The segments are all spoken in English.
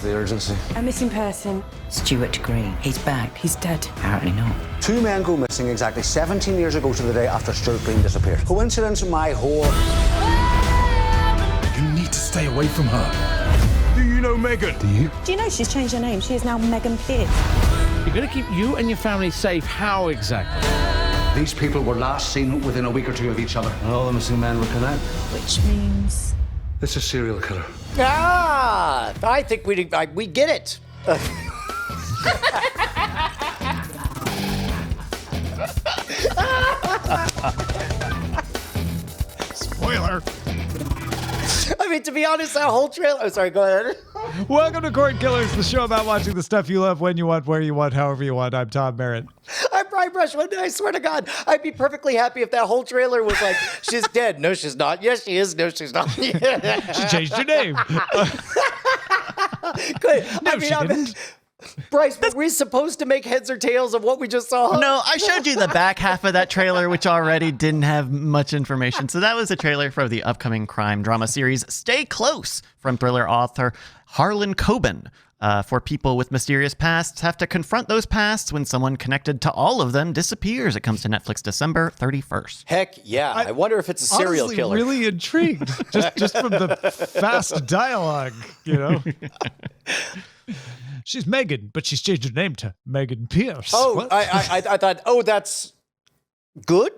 the urgency? A missing person. Stuart Green. He's back. He's dead. Apparently not. 2 men go missing exactly 17 years ago to the day after Stuart Green disappeared. Coincidence, my whore. You need to stay away from her. Do you know Megan? Do you? Do you know she's changed her name? She is now Megan Pierce. You're going to keep you and your family safe. How exactly? These people were last seen within a week or two of each other, and all the missing men were connected. Which means... It's a serial killer. Ah, I think we get it. Spoiler. I mean, to be honest, that whole trailer... Oh, sorry, go ahead. Welcome to Cordkillers, the show about watching the stuff you love, when you want, where you want, however you want. I'm Tom Merritt. I'm Brian Brushwood, and I swear to God, I'd be perfectly happy if that whole trailer was like, she's dead. No, she's not. Yes, she is. No, she's not. She changed her name. Good. No, she didn't. Bryce, were we supposed to make heads or tails of what we just saw? No, I showed you the back half of that trailer, which already didn't have much information. So that was a trailer for the upcoming crime drama series Stay Close from thriller author Harlan Coben. For people with mysterious pasts have to confront those pasts when someone connected to all of them disappears. It comes to Netflix December 31st. Heck yeah. I wonder if it's a serial honestly killer. Really intrigued. just from the fast dialogue, you know. She's Megan, but she's changed her name to Megan Pierce. Oh, I thought, that's good.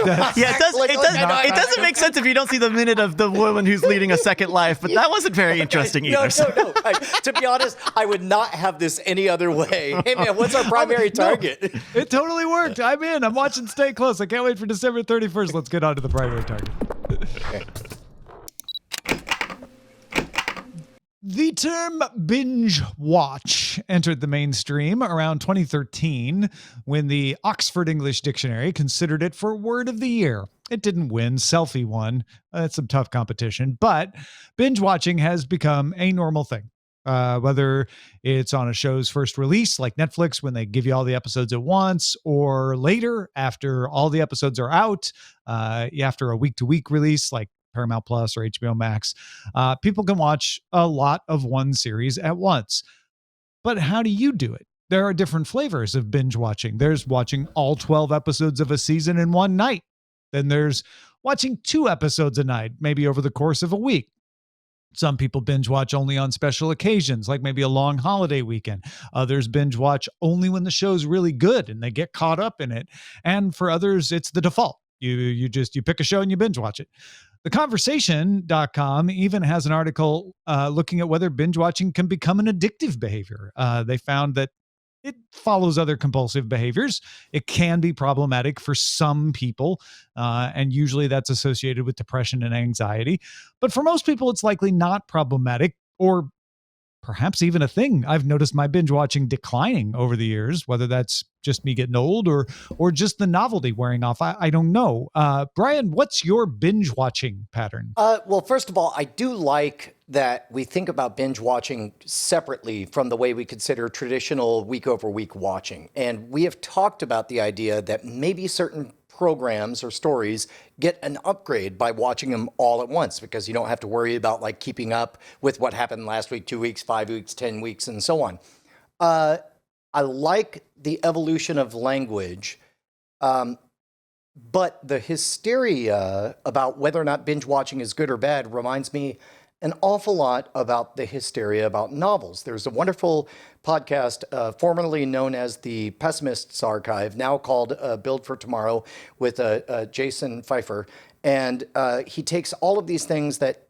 Yeah, it doesn't make sense if you don't see the minute of the woman who's leading a second life, but that wasn't very interesting either. No. To be honest, I would not have this any other way. Hey, man, what's our primary target? It totally worked. I'm in. I'm watching Stay Close. I can't wait for December 31st. Let's get on to the primary target. Okay. The term binge watch entered the mainstream around 2013 when the Oxford English Dictionary considered it for word of the year. It didn't win, Selfie won. It's some tough competition, but binge watching has become a normal thing. Whether it's on a show's first release, like Netflix, when they give you all the episodes at once, or later after all the episodes are out, after a week-to-week release, like Paramount Plus or HBO Max, people can watch a lot of one series at once. But how do you do it? There are different flavors of binge watching. There's watching all 12 episodes of a season in one night. Then there's watching 2 episodes a night, maybe over the course of a week. Some people binge watch only on special occasions, like maybe a long holiday weekend. Others binge watch only when the show's really good and they get caught up in it. And for others, it's the default. You pick a show and you binge watch it. TheConversation.com even has an article looking at whether binge watching can become an addictive behavior. They found that it follows other compulsive behaviors. It can be problematic for some people, and usually that's associated with depression and anxiety. But for most people, it's likely not problematic or perhaps even a thing. I've noticed my binge watching declining over the years, whether that's just me getting old or just the novelty wearing off. I don't know. Brian, what's your binge watching pattern? Well, first of all, I do like that we think about binge watching separately from the way we consider traditional week over week watching. And we have talked about the idea that maybe certain programs or stories get an upgrade by watching them all at once, because you don't have to worry about like keeping up with what happened last week, 2 weeks, 5 weeks, 10 weeks, and so on. I like the evolution of language, but the hysteria about whether or not binge watching is good or bad reminds me an awful lot about the hysteria about novels. There's a wonderful podcast formerly known as the Pessimist's Archive, now called Build for Tomorrow, with Jason Pfeiffer. And he takes all of these things that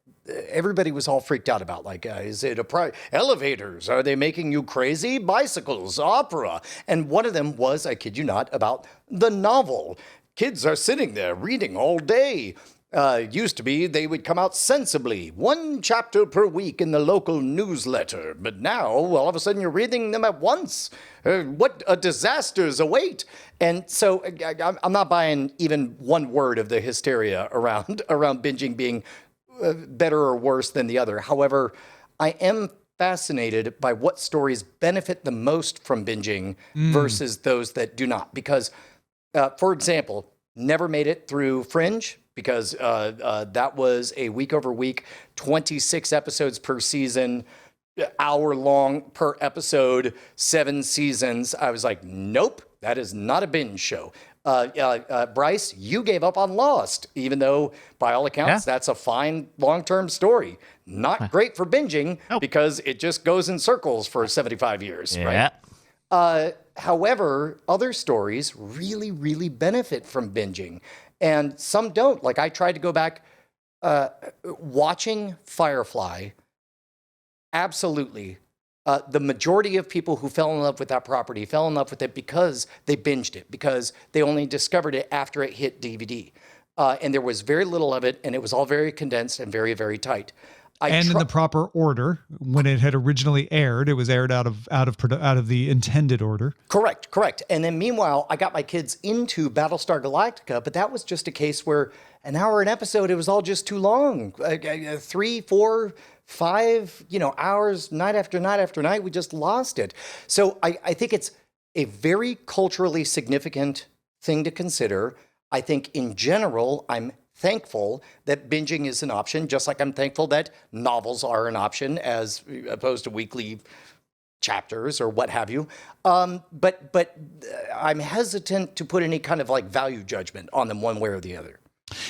everybody was all freaked out about, like, is it elevators? Are they making you crazy? Bicycles, opera. And one of them was, I kid you not, about the novel. Kids are sitting there reading all day. Used to be they would come out sensibly, 1 chapter per week in the local newsletter. But now, all of a sudden, you're reading them at once. What disasters await. And so I'm not buying even one word of the hysteria around binging being better or worse than the other. However, I am fascinated by what stories benefit the most from binging versus those that do not. Because, for example, never made it through Fringe, because that was a week over week, 26 episodes per season, hour long per episode, 7 seasons. I was like, nope, that is not a binge show. Bryce, you gave up on Lost, even though by all accounts, that's a fine long-term story. Not great for binging because it just goes in circles for 75 years, right? However, other stories really, really benefit from binging, and some don't. Like I tried to go back, watching Firefly. Absolutely. The majority of people who fell in love with that property fell in love with it because they binged it, because they only discovered it after it hit DVD. And there was very little of it, and it was all very condensed and very, very tight. In the proper order. When it had originally aired, it was aired out of the intended order. Correct. And then meanwhile, I got my kids into Battlestar Galactica, but that was just a case where an hour an episode, it was all just too long. 3, 4, 5, hours, night after night after night, we just lost it. So I think it's a very culturally significant thing to consider. I think in general, I'm thankful that binging is an option, just like I'm thankful that novels are an option as opposed to weekly chapters or what have you. But I'm hesitant to put any kind of like value judgment on them one way or the other.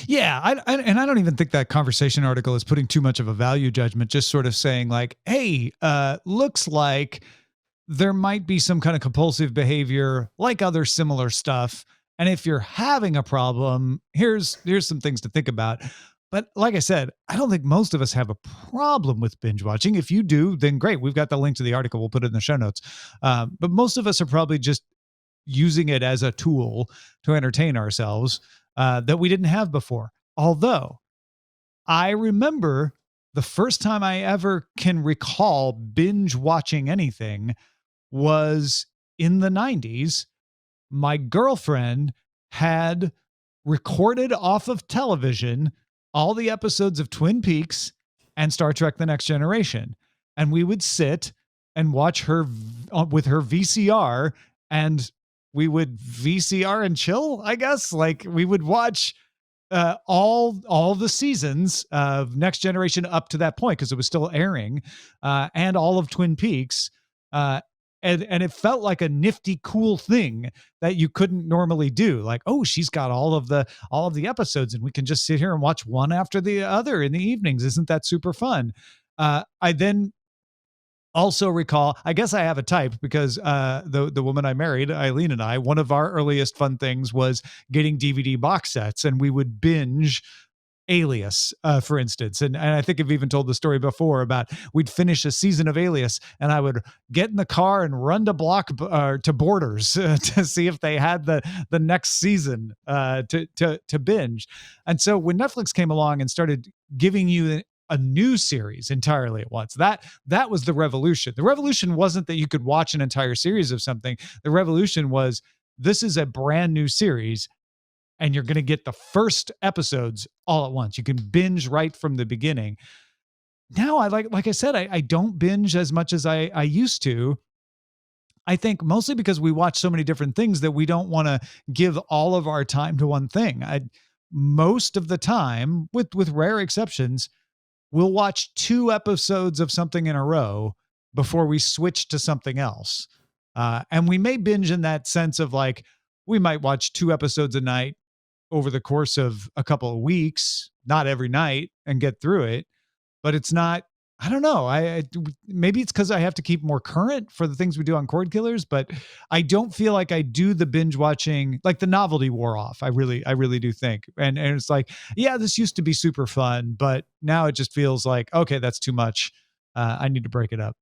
Yeah, and I don't even think that conversation article is putting too much of a value judgment, just sort of saying like, hey, looks like there might be some kind of compulsive behavior like other similar stuff. And if you're having a problem, here's some things to think about. But like I said, I don't think most of us have a problem with binge watching. If you do, then great. We've got the link to the article. We'll put it in the show notes. But most of us are probably just using it as a tool to entertain ourselves that we didn't have before. Although I remember the first time I ever can recall binge watching anything was in the 90s. My girlfriend had recorded off of television all the episodes of Twin Peaks and Star Trek The Next Generation. And we would sit and watch her with her VCR, and we would VCR and chill, I guess. Like we would watch all the seasons of Next Generation up to that point because it was still airing, and all of Twin Peaks. And it felt like a nifty, cool thing that you couldn't normally do. Like, oh, she's got all of the episodes, and we can just sit here and watch one after the other in the evenings. Isn't that super fun? I then also recall, I guess I have a type because the woman I married, Eileen, and I, one of our earliest fun things was getting DVD box sets, and we would binge Alias, for instance. And I think I've even told the story before about we'd finish a season of Alias and I would get in the car and run to Borders to see if they had the next season to binge. And so when Netflix came along and started giving you a new series entirely at once, that was the revolution. The revolution wasn't that you could watch an entire series of something. The revolution was, this is a brand new series, and you're going to get the first episodes all at once. You can binge right from the beginning. Now, like I said, I don't binge as much as I used to. I think mostly because we watch so many different things that we don't want to give all of our time to one thing. Most of the time, with rare exceptions, we'll watch 2 episodes of something in a row before we switch to something else. And we may binge in that sense of like, we might watch 2 episodes a night over the course of a couple of weeks, not every night, and get through it. But it's not, I don't know. Maybe it's because I have to keep more current for the things we do on Cordkillers, but I don't feel like I do the binge watching, like the novelty wore off. I really do think. And it's like, yeah, this used to be super fun, but now it just feels like, okay, that's too much. I need to break it up.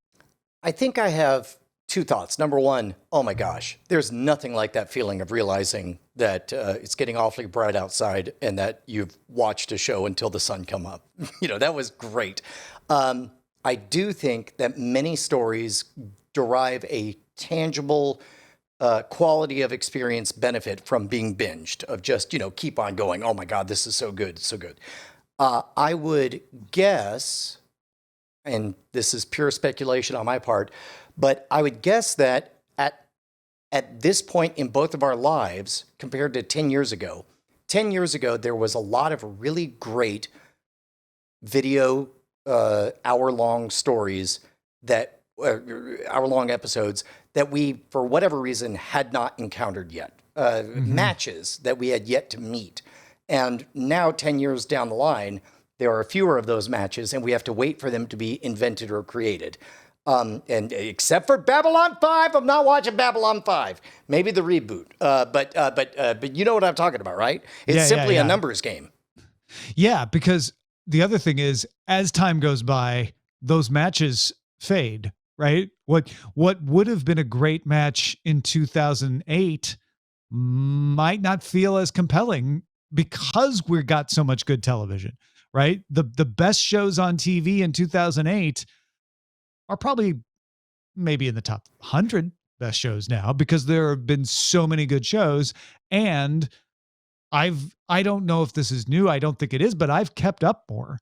I think I have 2 thoughts. Number one, oh my gosh, there's nothing like that feeling of realizing that it's getting awfully bright outside and that you've watched a show until the sun come up. That was great. I do think that many stories derive a tangible quality of experience benefit from being binged, of just, keep on going. Oh my God, this is so good, so good. I would guess, and this is pure speculation on my part, but I would guess that at this point in both of our lives, compared to 10 years ago, there was a lot of really great video hour-long stories that hour-long episodes that we, for whatever reason, had not encountered yet. Matches that we had yet to meet. And now, 10 years down the line, there are fewer of those matches, and we have to wait for them to be invented or created. And except for Babylon 5, I'm not watching Babylon 5. Maybe the reboot. But you know what I'm talking about, right? It's simply a numbers game. Yeah, because the other thing is, as time goes by, those matches fade, right? What would have been a great match in 2008 might not feel as compelling because we got so much good television, right? The best shows on TV in 2008 are probably maybe in the top 100 best shows now because there have been so many good shows. And I don't know if this is new. I don't think it is, but I've kept up more.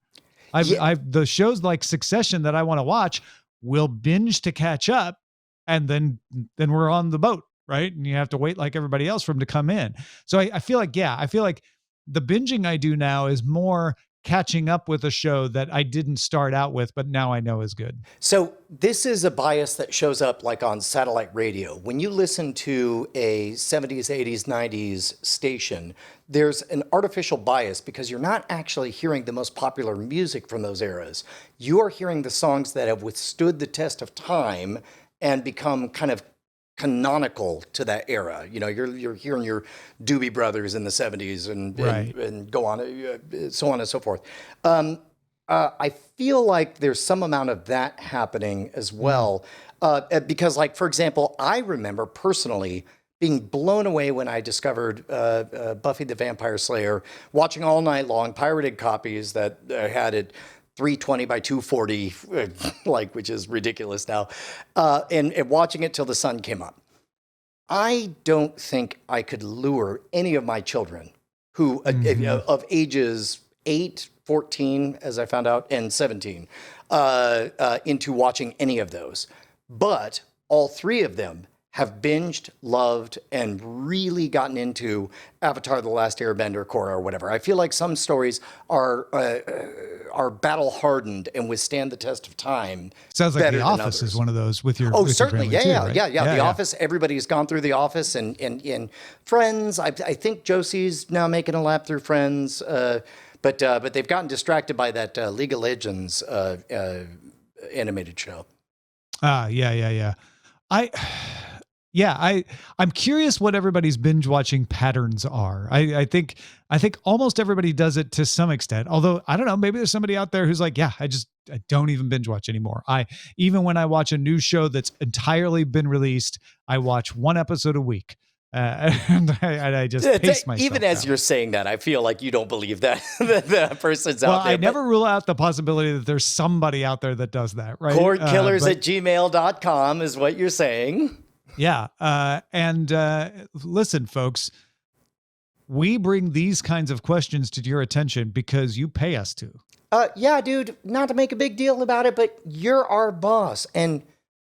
The shows like Succession that I want to watch will binge to catch up, and then we're on the boat, right? And you have to wait like everybody else for them to come in. So I feel like the binging I do now is more catching up with a show that I didn't start out with, but now I know is good. So this is a bias that shows up like on satellite radio. When you listen to a 70s, 80s, 90s station, there's an artificial bias because you're not actually hearing the most popular music from those eras. You are hearing the songs that have withstood the test of time and become kind of canonical to that era. You know, you're hearing your Doobie Brothers in the 70s and go on, so on and so forth. I feel like there's some amount of that happening as well. Because, like, for example, I remember personally being blown away when I discovered Buffy the Vampire Slayer, watching all night long, pirated copies that had it 320 by 240, like, which is ridiculous now, and watching it till the sun came up. I don't think I could lure any of my children who of ages 8, 14, as I found out, and 17, into watching any of those. But all three of them have binged, loved, and really gotten into Avatar: The Last Airbender, Korra, or whatever. I feel like some stories are battle-hardened and withstand the test of time. Sounds like better The than Office others. is one of those with your certainly, your family too, right? The Office. Everybody's gone through The Office, and Friends. I think Josie's now making a lap through Friends, but they've gotten distracted by that League of Legends animated show. I'm curious what everybody's binge watching patterns are. I think almost everybody does it to some extent. Although I don't know, maybe there's somebody out there who's like, I don't even binge watch anymore. Even when I watch a new show that's entirely been released, I watch one episode a week. And I just pace myself. Even as you're saying that, I feel like you don't believe that the person's out there. I never rule out the possibility that there's somebody out there that does that, right? Cordkillers@gmail.com is what you're saying. Yeah. And listen, folks, we bring these kinds of questions to your attention because you pay us to. Yeah, dude, not to make a big deal about it, but you're our boss. And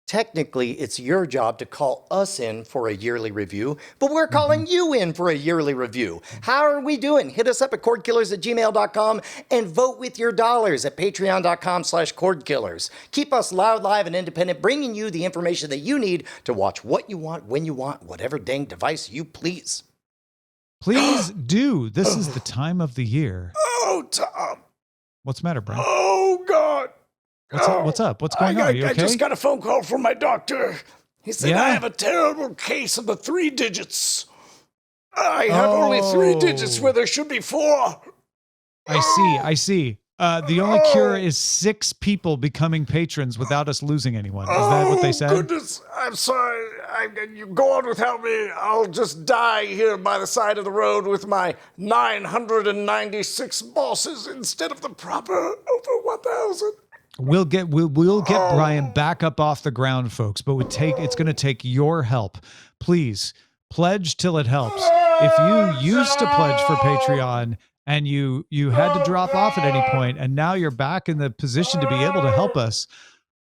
technically, it's your job to call us in for a yearly review, but we're calling you in for a yearly review. How are we doing? Hit us up at cordkillers@gmail.com and vote with your dollars at patreon.com/cordkillers. Keep us loud, live, and independent, bringing you the information that you need to watch what you want, when you want, whatever dang device you please. Please do. This is the time of the year. Oh, Tom. What's the matter, Brian? Oh, God. What's up? What's going on? Are you okay? I just got a phone call from my doctor. He said, I have a terrible case of the 3 digits. I have only 3 digits where there should be 4. I see. The only cure is 6 people becoming patrons without us losing anyone. Is that what they said? Oh, goodness. I'm sorry. You go on without me. I'll just die here by the side of the road with my 996 bosses instead of the proper over 1,000. We'll get Brian back up off the ground, folks, but it's going to take your help. Please pledge till it helps. If you used to pledge for Patreon and you had to drop off at any point, and now you're back in the position to be able to help us,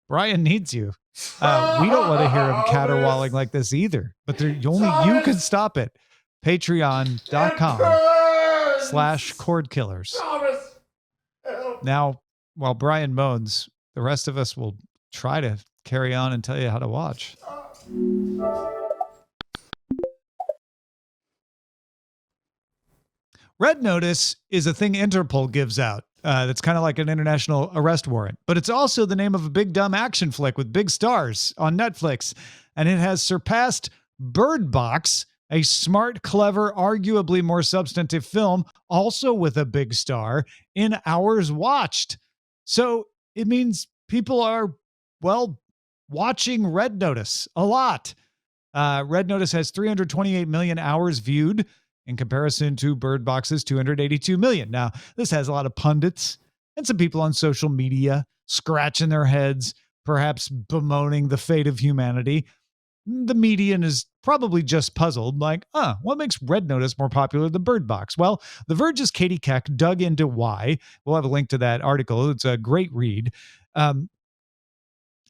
Brian needs you. We don't want to hear him caterwauling like this either, but only you can stop it. Patreon.com/cordkillers. Now, while Brian moans, the rest of us will try to carry on and tell you how to watch. Red Notice is a thing Interpol gives out. That's kind of like an international arrest warrant, but it's also the name of a big dumb action flick with big stars on Netflix, and it has surpassed Bird Box, a smart, clever, arguably more substantive film, also with a big star, in hours watched. So it means people are, well, watching Red Notice a lot. Red Notice has 328 million hours viewed in comparison to Bird Box's 282 million. Now, this has a lot of pundits and some people on social media scratching their heads, perhaps bemoaning the fate of humanity. The median is probably just puzzled, like, what makes Red Notice more popular than Bird Box? Well, The Verge's Katie Keck dug into why. We'll have a link to that article. It's a great read.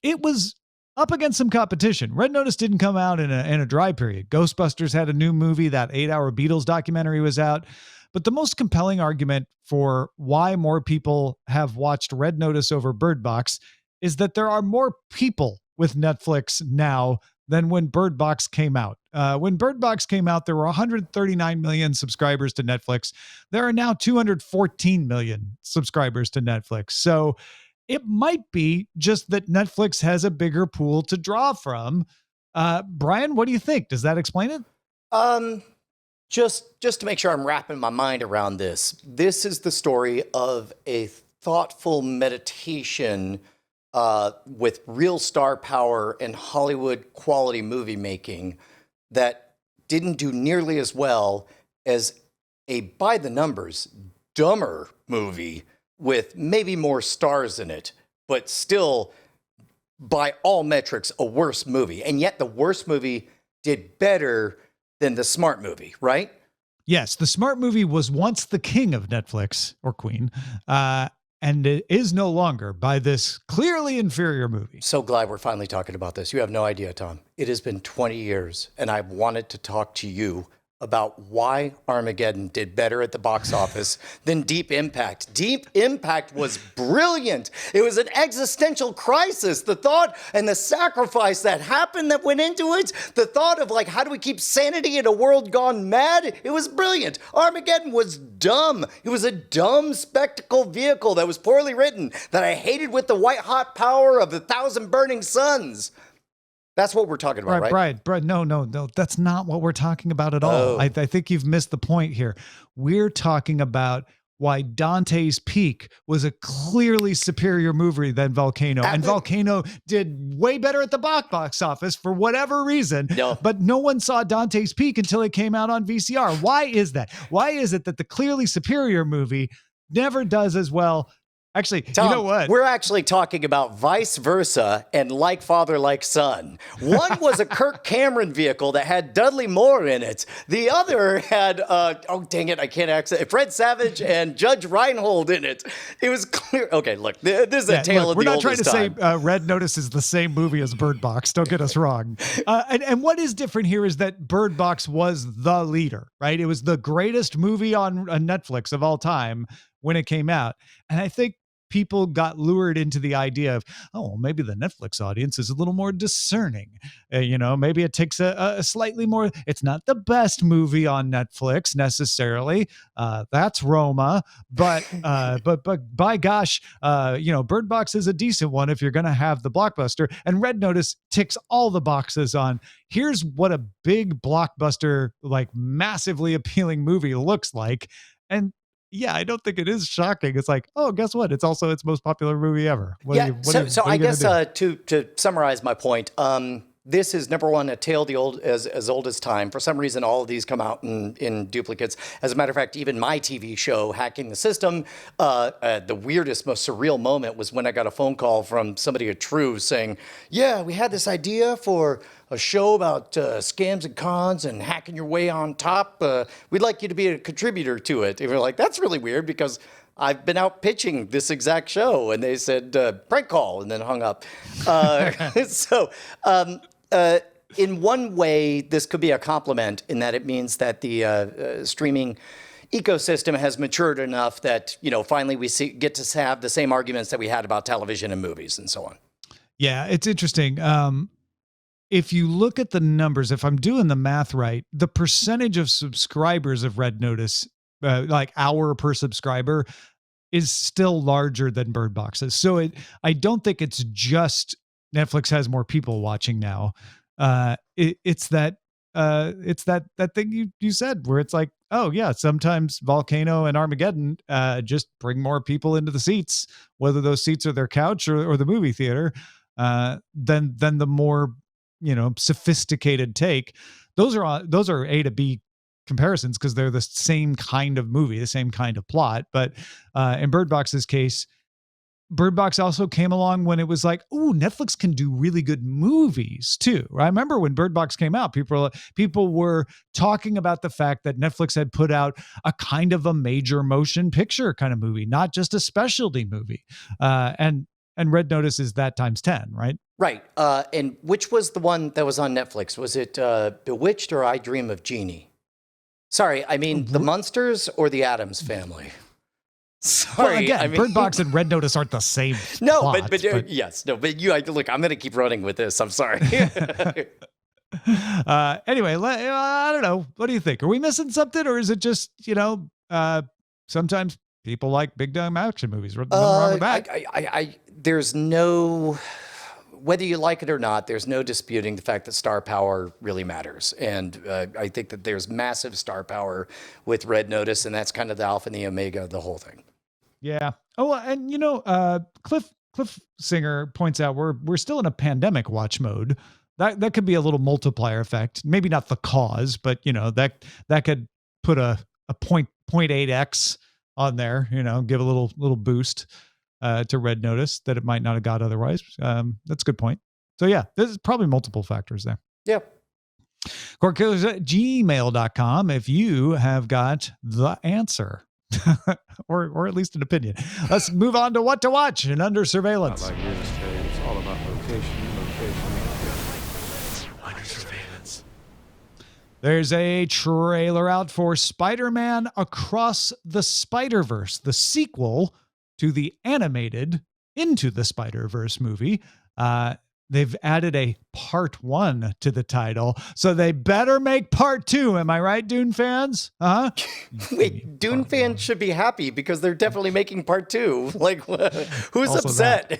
It was up against some competition. Red Notice didn't come out in a dry period. Ghostbusters had a new movie. That 8-hour Beatles documentary was out. But the most compelling argument for why more people have watched Red Notice over Bird Box is that there are more people with Netflix now than when Bird Box came out. When Bird Box came out, there were 139 million subscribers to Netflix. There are now 214 million subscribers to Netflix. So it might be just that Netflix has a bigger pool to draw from. Brian, what do you think? Does that explain it? Just to make sure I'm wrapping my mind around this. This is the story of a thoughtful meditation with real star power and Hollywood quality movie making that didn't do nearly as well as a by the numbers dumber movie with maybe more stars in it, but still, by all metrics, a worse movie. And yet the worst movie did better than the smart movie, right? Yes, the smart movie was once the king of Netflix, or queen, and it is no longer by this clearly inferior movie. So glad we're finally talking about this. You have no idea, Tom. It has been 20 years, and I wanted to talk to you about why Armageddon did better at the box office than Deep Impact. Deep Impact was brilliant. It was an existential crisis. The thought and the sacrifice that happened that went into it, the thought of like, how do we keep sanity in a world gone mad? It was brilliant. Armageddon was dumb. It was a dumb spectacle vehicle that was poorly written, that I hated with the white hot power of 1,000 burning suns. That's what we're talking about, right? Brian, no. That's not what we're talking about at all. I think you've missed the point here. We're talking about why Dante's Peak was a clearly superior movie than Volcano. And Volcano did way better at the box office for whatever reason. No. But no one saw Dante's Peak until it came out on VCR. Why is that? Why is it that the clearly superior movie never does as well? Actually, Tom, you know what? We're actually talking about vice versa and like father, like son. One was a Kirk Cameron vehicle that had Dudley Moore in it. The other had, Fred Savage and Judge Reinhold in it. It was clear. Okay, look, this is a tale of the oldest time. We're not trying to say Red Notice is the same movie as Bird Box. Don't get us wrong. And what is different here is that Bird Box was the leader, right? It was the greatest movie on Netflix of all time when it came out. And I think people got lured into the idea of, maybe the Netflix audience is a little more discerning. Maybe it takes a slightly more, it's not the best movie on Netflix necessarily. That's Roma, but by gosh, Bird Box is a decent one if you're going to have the blockbuster. And Red Notice ticks all the boxes on, here's what a big blockbuster, like massively appealing movie looks like. And yeah, I don't think it is shocking. It's like, guess what? It's also its most popular movie ever. So I guess to summarize my point, this is number one, a tale as old as time. For some reason, all of these come out in duplicates. As a matter of fact, even my TV show, Hacking the System, the weirdest, most surreal moment was when I got a phone call from somebody at True saying, yeah, we had this idea for a show about scams and cons and hacking your way on top. We'd like you to be a contributor to it. And we were like, that's really weird because I've been out pitching this exact show. And they said, prank call, and then hung up. In one way, this could be a compliment in that it means that the streaming ecosystem has matured enough that, finally we get to have the same arguments that we had about television and movies and so on. Yeah, it's interesting. If you look at the numbers, if I'm doing the math right, the percentage of subscribers of Red Notice, like hour per subscriber, is still larger than Bird Box's. So I don't think it's just Netflix has more people watching now. It's that thing you said where it's like, oh yeah, sometimes Volcano and Armageddon just bring more people into the seats, whether those seats are their couch or the movie theater, than the more sophisticated take. Those are A to B comparisons because they're the same kind of movie, the same kind of plot. But in Bird Box's case, Bird Box also came along when it was like, ooh, Netflix can do really good movies too. I remember when Bird Box came out, people were talking about the fact that Netflix had put out a kind of a major motion picture kind of movie, not just a specialty movie. And Red Notice is that times 10, right? Right. And which was the one that was on Netflix? Was it Bewitched or I Dream of Jeannie? Sorry, I mean the Munsters or the Addams Family. Sorry, well, again, Bird Box and Red Notice aren't the same. No, plot, but yes, no, but look, I'm going to keep running with this. I'm sorry. Anyway, I don't know. What do you think? Are we missing something, or is it just sometimes people like big dumb action movies? Nothing wrong with that. There's no. Whether you like it or not, there's no disputing the fact that star power really matters. And I think that there's massive star power with Red Notice, and that's kind of the alpha and the omega of the whole thing. Yeah. Oh, and Cliff Singer points out we're still in a pandemic watch mode. That could be a little multiplier effect. Maybe not the cause, but that could put a 0.8x on there, give a little boost to Red Notice that it might not have got otherwise. That's a good point. So yeah, there's probably multiple factors there. Yep. Cordkillers@gmail.com if you have got the answer. or at least an opinion. Let's move on to what to watch and Under Surveillance. Not like real estate. It's all about location. Under surveillance. There's a trailer out for Spider-Man Across the Spider-Verse, the sequel to the animated Into the Spider-Verse movie. They've added a part 1 to the title, so they better make part 2. Am I right, Dune fans? Wait, Dune fans should be happy because they're definitely making part 2. Like, who's Also upset?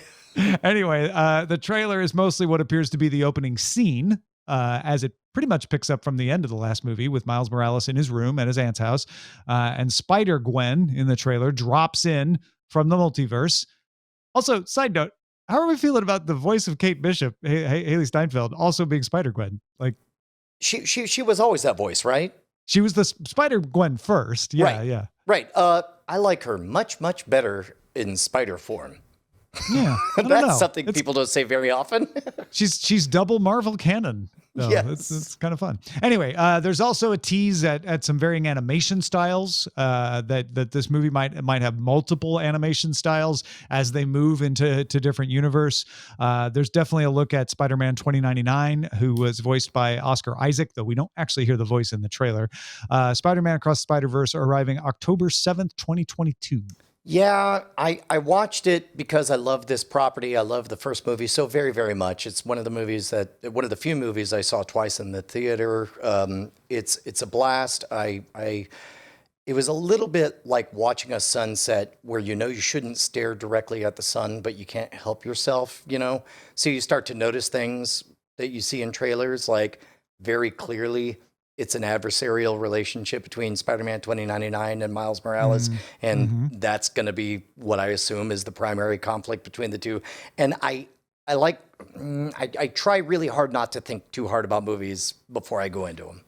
Anyway, the trailer is mostly what appears to be the opening scene, as it pretty much picks up from the end of the last movie with Miles Morales in his room at his aunt's house. And Spider-Gwen in the trailer drops in from the multiverse. Also, side note, how are we feeling about the voice of Kate Bishop, Haley Steinfeld, also being Spider-Gwen? Like, she was always that voice, right? She was the Spider-Gwen first. Yeah, right. Yeah. Right. I like her much, much better in spider form. Yeah. That's something people don't say very often. She's double Marvel canon. No, yes. It's kind of fun. Anyway, there's also a tease at some varying animation styles, that this movie might have multiple animation styles as they move into different universe. There's definitely a look at Spider-Man 2099, who was voiced by Oscar Isaac, though we don't actually hear the voice in the trailer. Spider-Man Across the Spider-Verse arriving October 7th, 2022. Yeah, I watched it because I love this property. I love the first movie so very, very much. It's one of the few movies I saw twice in the theater. It's a blast. It was a little bit like watching a sunset where you shouldn't stare directly at the sun, but you can't help yourself, So you start to notice things that you see in trailers, like very clearly it's an adversarial relationship between Spider-Man 2099 and Miles Morales. And that's going to be what I assume is the primary conflict between the two. And I try really hard not to think too hard about movies before I go into them.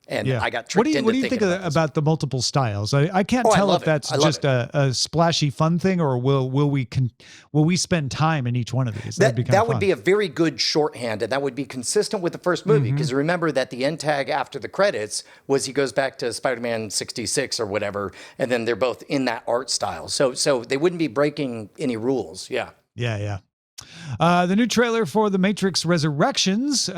And I got tricked into thinking What do you think about the multiple styles? I can't tell if that's just a splashy fun thing, or will we spend time in each one of these? That would be a very good shorthand, and that would be consistent with the first movie, because remember that the end tag after the credits was he goes back to Spider-Man 66 or whatever, and then they're both in that art style. So they wouldn't be breaking any rules. Yeah. Yeah. The new trailer for The Matrix Resurrections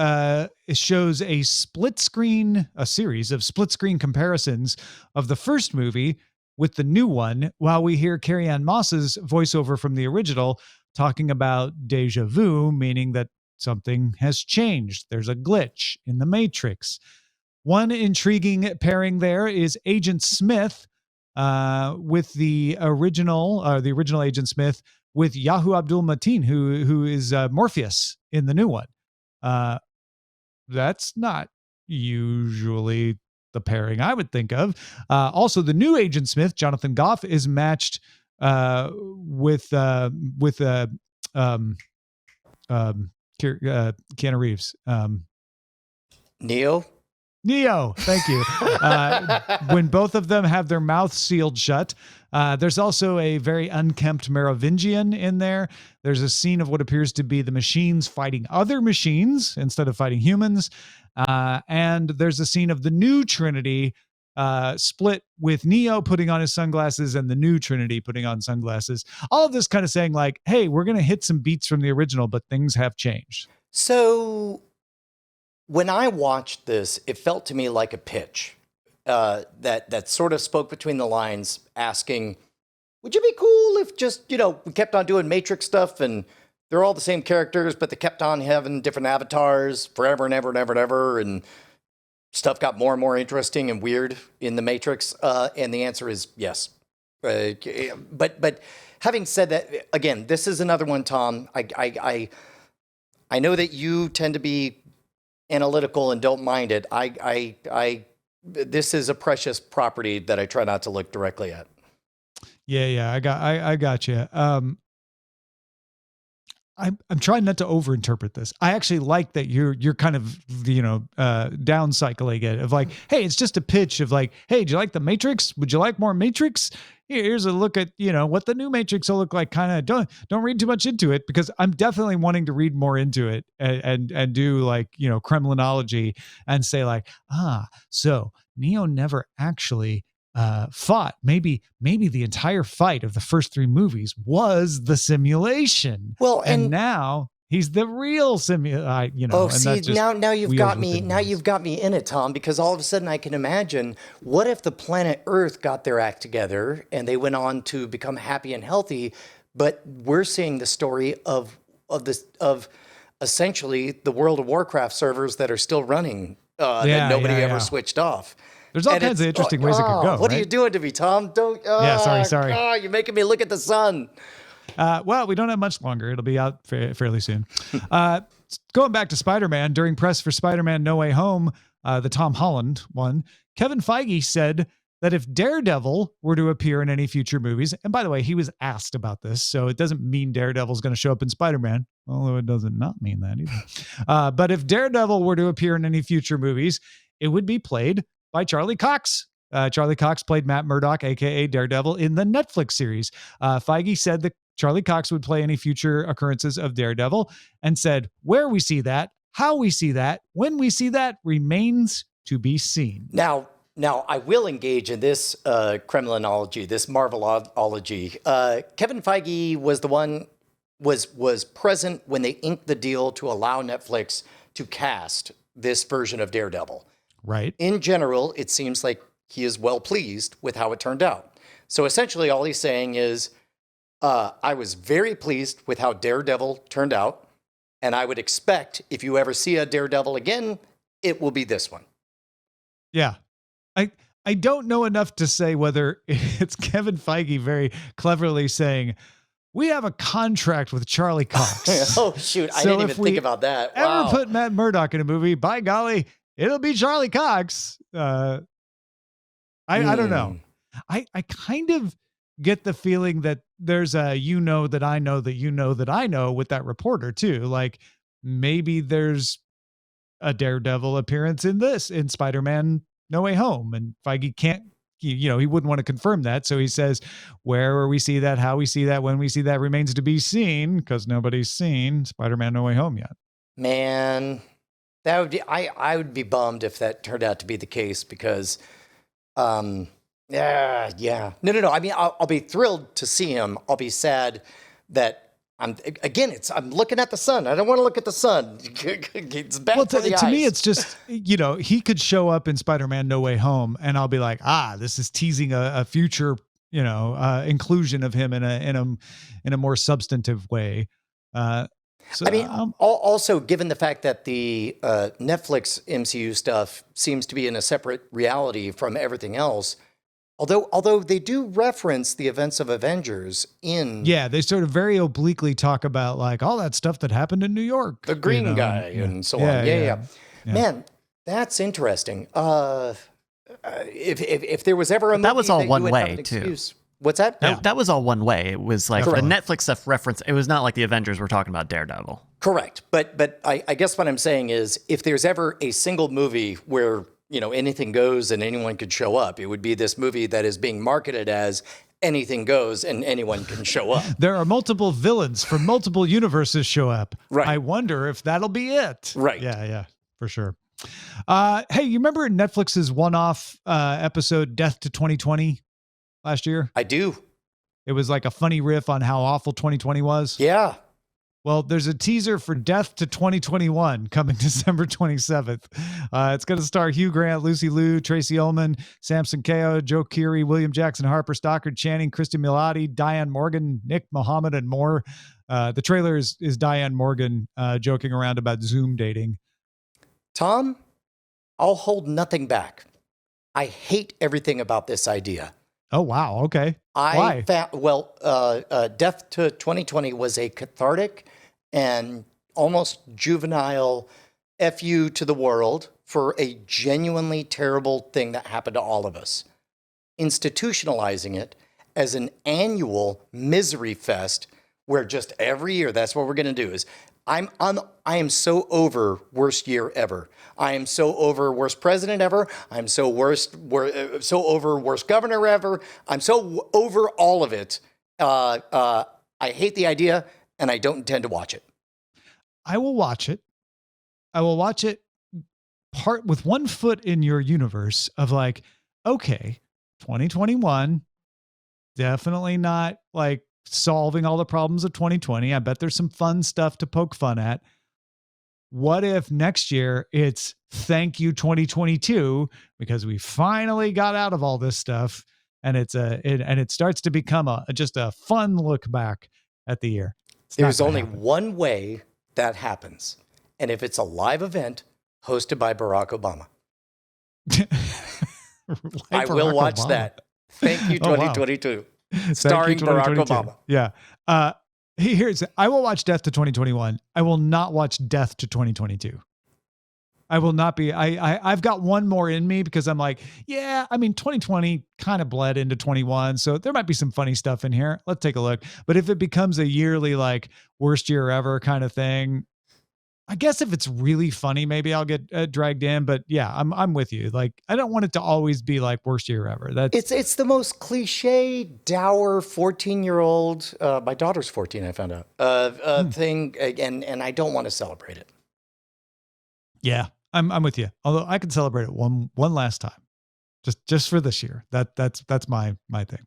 shows a series of split screen comparisons of the first movie with the new one, while we hear Carrie-Anne Moss's voiceover from the original talking about deja vu, meaning that something has changed. There's a glitch in the Matrix. One intriguing pairing there is Agent Smith with the original Agent Smith with Yahoo Abdul Mateen, who is Morpheus in the new one. That's not usually the pairing I would think of. Also, the new Agent Smith, Jonathan Goff, is matched with Keanu Reeves. Neo, thank you. When both of them have their mouths sealed shut. There's also a very unkempt Merovingian in there. There's a scene of what appears to be the machines fighting other machines instead of fighting humans. And there's a scene of the new Trinity split with Neo putting on his sunglasses and the new Trinity putting on sunglasses. All of this kind of saying like, hey, we're going to hit some beats from the original, but things have changed. So when I watched this, it felt to me like a pitch that sort of spoke between the lines asking, would you be cool if just, we kept on doing Matrix stuff and they're all the same characters, but they kept on having different avatars forever and ever and ever and ever, and stuff got more and more interesting and weird in the Matrix? And the answer is yes. But having said that, again, this is another one, Tom. I know that you tend to be analytical and don't mind it. This is a precious property that I try not to look directly at. Yeah, I got you. I'm trying not to overinterpret this. I actually like that you're kind of down cycling it of like, hey, it's just a pitch of like, hey, do you like the Matrix? Would you like more Matrix? Here's a look at what the new Matrix will look like. Kind of don't read too much into it, because I'm definitely wanting to read more into it and do like Kremlinology and say like, so Neo never actually fought. Maybe the entire fight of the first three movies was the simulation. Well, and now he's the real simulation. Oh, see, now you've got me. Now you've got me in it, Tom. Because all of a sudden I can imagine, what if the planet Earth got their act together and they went on to become happy and healthy, but we're seeing the story of essentially the World of Warcraft servers that are still running that nobody ever switched off. There's all kinds of interesting ways it could go. What are you doing to me, Tom? Don't. Sorry. You're making me look at the sun. Well, we don't have much longer. It'll be out fairly soon. Going back to Spider-Man, during press for Spider-Man No Way Home, the Tom Holland one, Kevin Feige said that if Daredevil were to appear in any future movies, and by the way, he was asked about this, so it doesn't mean Daredevil's going to show up in Spider-Man, although it doesn't not mean that either. But if Daredevil were to appear in any future movies, it would be played by Charlie Cox. Charlie Cox played Matt Murdock, aka Daredevil, in the Netflix series. Feige said that Charlie Cox would play any future occurrences of Daredevil, and said where we see that, how we see that, when we see that remains to be seen. Now I will engage in this Kremlinology, this Marvelology. Kevin Feige was the one was present when they inked the deal to allow Netflix to cast this version of Daredevil. Right. In general, it seems like he is well pleased with how it turned out. So essentially all he's saying is, I was very pleased with how Daredevil turned out, and I would expect if you ever see a Daredevil again, it will be this one. Yeah. I don't know enough to say whether it's Kevin Feige very cleverly saying, we have a contract with Charlie Cox. Oh, shoot. I didn't even think about that. Wow. Ever put Matt Murdock in a movie, by golly, it'll be Charlie Cox. I don't know. I kind of get the feeling that there's a that I know that I know with that reporter too. Like maybe there's a Daredevil appearance in Spider-Man No Way Home, and Feige can't, he wouldn't want to confirm that. So he says, where we see that, how we see that, when we see that remains to be seen, because nobody's seen Spider-Man No Way Home yet. Man, that would be, I would be bummed if that turned out to be the case, because, yeah. No. I mean, I'll be thrilled to see him. I'll be sad that I'm looking at the sun. I don't want to look at the sun. It's bad for the eyes. To me, it's just, he could show up in Spider-Man No Way Home and I'll be like, this is teasing a future inclusion of him in a more substantive way. I mean, also given the fact that the Netflix MCU stuff seems to be in a separate reality from everything else, although they do reference the events of Avengers in... Yeah, they sort of very obliquely talk about like all that stuff that happened in New York. The green guy and so on. Yeah. Man, that's interesting. If there was ever a movie that was all that one you would have way an too. excuse- What's that? That was all one way. It was like the Netflix stuff reference. It was not like the Avengers were talking about Daredevil. Correct. But I guess what I'm saying is if there's ever a single movie where, anything goes and anyone could show up, it would be this movie that is being marketed as anything goes and anyone can show up. There are multiple villains from multiple universes show up. Right. I wonder if that'll be it. Right. Yeah, for sure. Hey, you remember Netflix's one-off episode Death to 2020 last year? I do. It was like a funny riff on how awful 2020 was. Yeah. Well, there's a teaser for Death to 2021 coming December 27th. It's going to star Hugh Grant, Lucy Liu, Tracy Ullman, Samson Kao, Joe Keery, William Jackson Harper, Stockard Channing, Kristen Milioti, Diane Morgan, Nick Mohammed, and more. The trailer is Diane Morgan joking around about Zoom dating. Tom, I'll hold nothing back. I hate everything about this idea. Oh, wow. Okay. Why? Death to 2020 was a cathartic and almost juvenile FU to the world for a genuinely terrible thing that happened to all of us. Institutionalizing it as an annual misery fest where just every year, that's what we're going to do is I am so over worst year ever. I am so over worst president ever. I'm so over worst governor ever. I'm so over all of it. I hate the idea, and I don't intend to watch it. I will watch it. I will watch it part with one foot in your universe of like, okay, 2021, definitely not like solving all the problems of 2020. I bet there's some fun stuff to poke fun at. What if next year it's thank you 2022 because we finally got out of all this stuff and it starts to become just a fun look back at the year. There's only one way that happens, and if it's a live event hosted by Barack Obama. I will watch that. Thank you 2022. Starring Barack Obama. Yeah. I will watch Death to 2021. I will not watch Death to 2022. I will not be. I've got one more in me because I'm like, 2020 kind of bled into 21. So there might be some funny stuff in here. Let's take a look. But if it becomes a yearly, like worst year ever kind of thing, I guess if it's really funny, maybe I'll get dragged in. But yeah, I'm with you. Like, I don't want it to always be like worst year ever. It's the most cliche, dour 14-year-old. My daughter's 14. I found out thing, and I don't want to celebrate it. Yeah, I'm with you. Although I can celebrate it one last time, just for this year. That's my thing.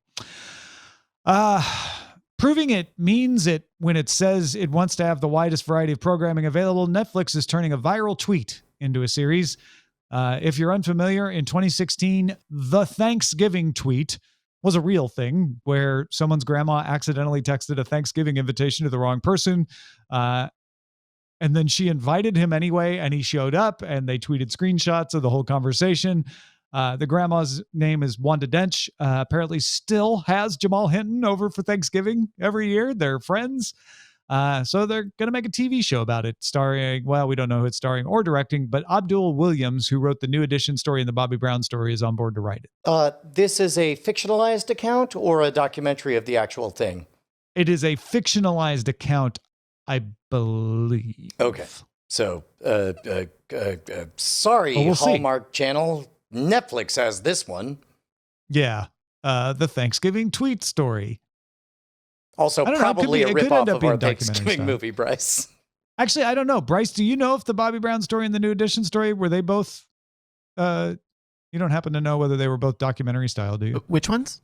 Proving it means it when it says it wants to have the widest variety of programming available. Netflix is turning a viral tweet into a series. If you're unfamiliar, in 2016, the Thanksgiving tweet was a real thing where someone's grandma accidentally texted a Thanksgiving invitation to the wrong person. And then she invited him anyway, and he showed up, and they tweeted screenshots of the whole conversation. The grandma's name is Wanda Dench. Apparently still has Jamal Hinton over for Thanksgiving every year. They're friends. So they're going to make a TV show about it starring, well, we don't know who it's starring or directing, but Abdul Williams, who wrote the New Edition story and the Bobby Brown story, is on board to write it. This is a fictionalized account or a documentary of the actual thing? It is a fictionalized account, I believe. Okay. So, sorry, we'll Hallmark see. Channel. Netflix has this one. Yeah. The Thanksgiving tweet story. Also, probably a ripoff of our Thanksgiving movie, Bryce. Actually, I don't know. Bryce, do you know if the Bobby Brown story and the New Edition story, were they both, you don't happen to know whether they were both documentary style, do you? Which ones?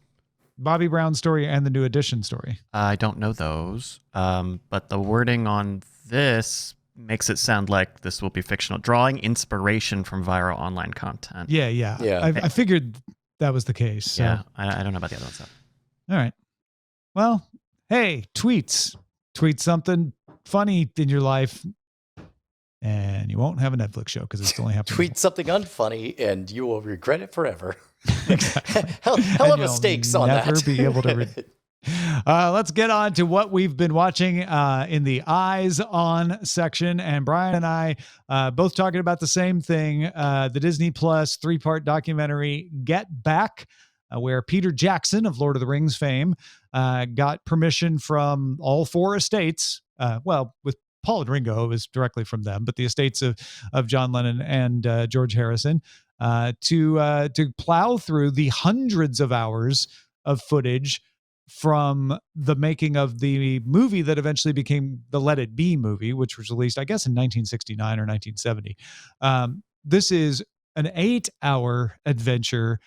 Bobby Brown story and the New Edition story. I don't know those. But the wording on this makes it sound like this will be fictional, drawing inspiration from viral online content. Yeah. I figured that was the case. So. Yeah, I don't know about the other ones. All right. Well, hey, tweets. Tweet something funny in your life, and you won't have a Netflix show because it's only happening. Tweet something unfunny, and you will regret it forever. Exactly. hell of a stakes on that. Never be able to read. Let's get on to what we've been watching in the Eyes On section. And Brian and I both talking about the same thing, the Disney Plus 3-part documentary Get Back, where Peter Jackson of Lord of the Rings fame got permission from all 4 estates. With Paul and Ringo, it was directly from them, but the estates of John Lennon and George Harrison to plow through the hundreds of hours of footage from the making of the movie that eventually became the Let It Be movie, which was released, I guess, in 1969 or 1970. This is an 8-hour adventure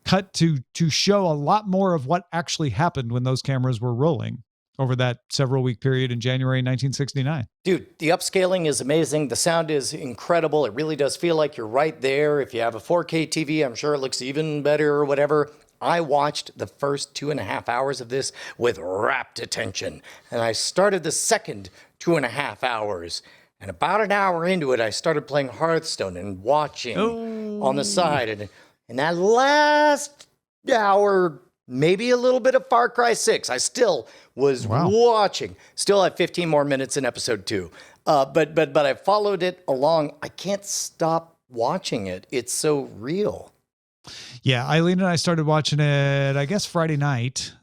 cut to show a lot more of what actually happened when those cameras were rolling over that several-week period in January 1969. Dude, the upscaling is amazing. The sound is incredible. It really does feel like you're right there. If you have a 4K TV, I'm sure it looks even better or whatever. I watched the first 2.5 hours of this with rapt attention. And I started the second 2.5 hours. And about an hour into it, I started playing Hearthstone and watching on the side. And in that last hour, maybe a little bit of Far Cry 6, I still was watching. Still have 15 more minutes in episode 2. But I followed it along. I can't stop watching it. It's so real. Yeah, Eileen and I started watching it, I guess, Friday night,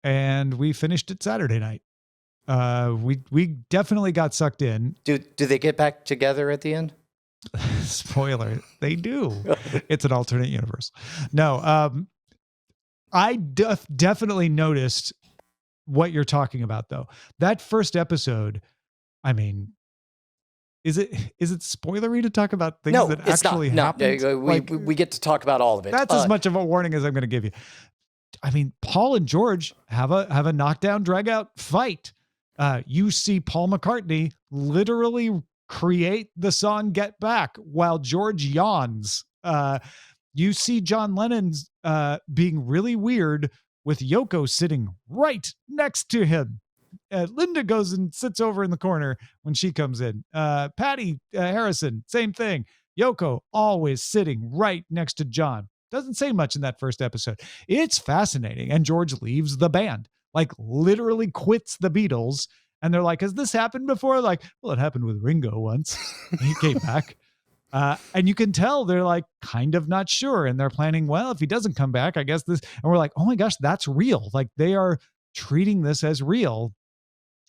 and we finished it Saturday night. We definitely got sucked in. Do they get back together at the end? Spoiler, they do. It's an alternate universe. No, I definitely noticed what you're talking about, though. That first episode, I mean, is it spoilery to talk about things that actually happened? No, we get to talk about all of it. That's as much of a warning as I'm going to give you. I mean, Paul and George have a knockdown, drag out fight. You see Paul McCartney literally create the song Get Back while George yawns. You see John Lennon's being really weird with Yoko sitting right next to him. Linda goes and sits over in the corner when she comes in. Patty Harrison, same thing. Yoko always sitting right next to John. Doesn't say much in that first episode. It's fascinating. And George leaves the band, like literally quits the Beatles. And they're like, has this happened before? Like, well, it happened with Ringo once. He came back. And you can tell they're like kind of not sure. And they're planning, well, if he doesn't come back, I guess this. And we're like, oh my gosh, that's real. Like they are treating this as real.